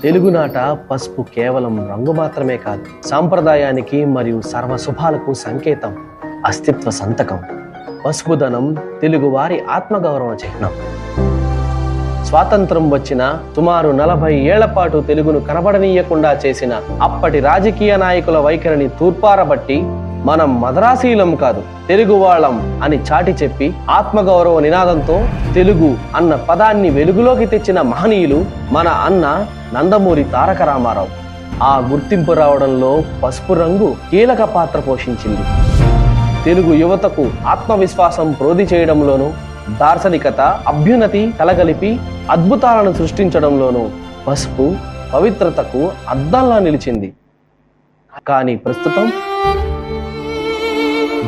తెలుగునాట పసుపు కేవలం రంగు మాత్రమే కాదు, సాంప్రదాయానికి మరియు సర్వశుభాలకు సంకేతం, అస్తిత్వ సంతకం. పసుపుదనం తెలుగువారి ఆత్మగౌరవ చిహ్నం. స్వాతంత్రం వచ్చిన సుమారు 40 ఏళ్ల పాటు తెలుగును కనబడనీయకుండా చేసిన అప్పటి రాజకీయ నాయకుల వైఖరిని తూర్పారబట్టి మనం మద్రాసీలం కాదు, తెలుగు వాళ్ళం అని చాటి చెప్పి ఆత్మగౌరవ నినాదంతో తెలుగు అన్న పదాన్ని వెలుగులోకి తెచ్చిన మహనీయులు మన అన్న నందమూరి తారక రామారావు. ఆ గుర్తింపు రావడంలో పసుపు రంగు కీలక పాత్ర పోషించింది. తెలుగు యువతకు ఆత్మవిశ్వాసం ప్రోది చేయడంలోనూ, దార్శనికత, అభ్యున్నతి కలగలిపి అద్భుతాలను సృష్టించడంలోనూ పసుపు పవిత్రతకు అద్దంలా నిలిచింది. కానీ ప్రస్తుతం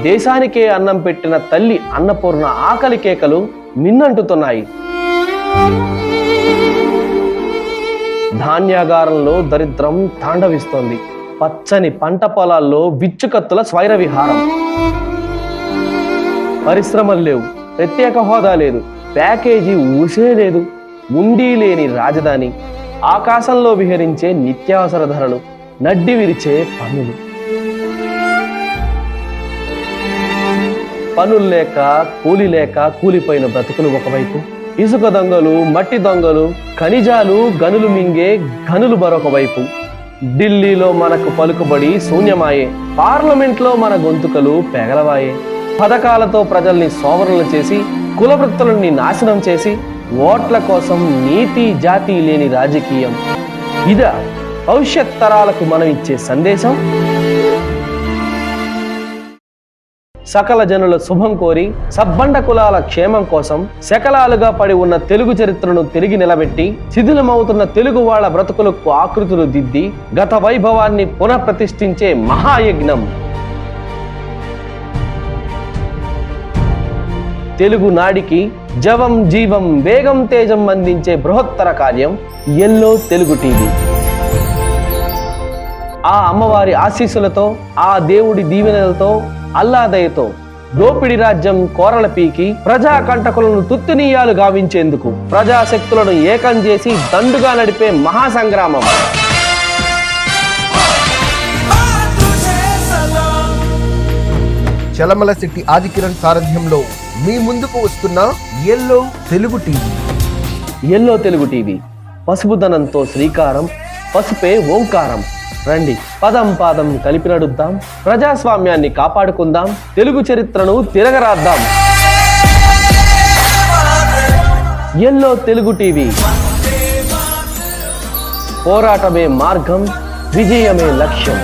దేశానికే అన్నం పెట్టిన తల్లి అన్నపూర్ణ ఆకలి కేకలు మిన్నంటుతున్నాయి. ధాన్యాగారంలో దరిద్రం తాండవిస్తోంది. పచ్చని పంట పొలాల్లో విచ్చుకత్తుల స్వైర విహారం. పరిశ్రమలు లేవు, ప్రత్యేక హోదా లేదు, ప్యాకేజీ ఊసే లేదు, ఉండి లేని రాజధాని, ఆకాశంలో విహరించే నిత్యావసర ధరలు, నడ్డి విరిచే పన్నులు. పనులు లేక, కూలి లేక కూలిపోయిన బ్రతుకులు ఒకవైపు, ఇసుక దొంగలు, మట్టి దొంగలు, ఖనిజాలు గనులు మింగే గనులు మరొక వైపు. ఢిల్లీలో మనకు పలుకుబడి శూన్యమాయే, పార్లమెంట్లో మన గొంతుకలు పెగలవాయే. పథకాలతో ప్రజల్ని సోమరులు చేసి, కులవృత్తులని నాశనం చేసి, ఓట్ల కోసం నీతి జాతి లేని రాజకీయం. ఇదా భవిష్యత్ తరాలకు మనం ఇచ్చే సందేశం? సకల జనుల శుభం కోరి, సబ్బండ కులాల క్షేమం కోసం శకలాలుగా పడి ఉన్న తెలుగు చరిత్రను తిరిగి నిలబెట్టి, శిథిలమవుతున్న తెలుగు వాళ్ళ బ్రతుకులకు ఆకృతులు దిద్ది గత వైభవాన్ని పునఃప్రతిష్ఠించే మహాయజ్ఞం. తెలుగు నాడికి జవం జీవం వేగం తేజం అందించే బృహత్తర కార్యం ఎల్లో తెలుగు టీవీ. ఆ అమ్మవారి ఆశీస్సులతో, ఆ దేవుడి దీవెనలతో, అల్లాదయతో దోపిడి రాజ్యం కోరల పీకి ప్రజా కంటకులను తుత్తునీయాలు గావించేందుకు ప్రజాశక్తులను ఏకం చేసి దండుగా నడిపే మహాసంగ్రామం. చలమల శెట్టి ఆదికిరణ్ సారథ్యంలో మీ ముందుకు వస్తున్న yellow Telugu TV. Yellow Telugu TV పసుపుదనంతో శ్రీకారం, పసుపే ఓంకారం. రండి, పదం పాదం కలిపి నడుద్దాం, ప్రజాస్వామ్యాన్ని కాపాడుకుందాం, తెలుగు చరిత్రను తిరగరాద్దాం. Yellow Telugu TV. పోరాటమే మార్గం, విజయమే లక్ష్యం.